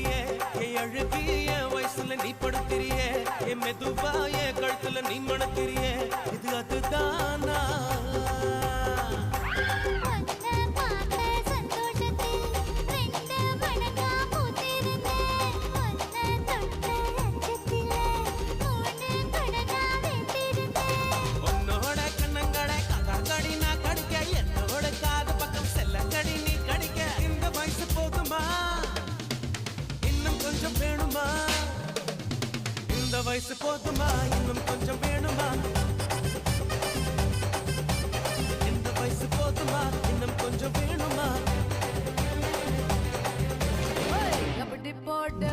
கொடுக்கிறியே என் அழுகி என் வயசுல நீ படுத்திரியே என் மெதுவா என் கழுத்துல நீ மணக்கிறியே இது அதுதானா வயசு போதுமா இன்னும் கொஞ்சம் வேணுமா இந்த வயசு போதுமா இன்னும் கொஞ்சம் வேணுமா கபடி போட்டு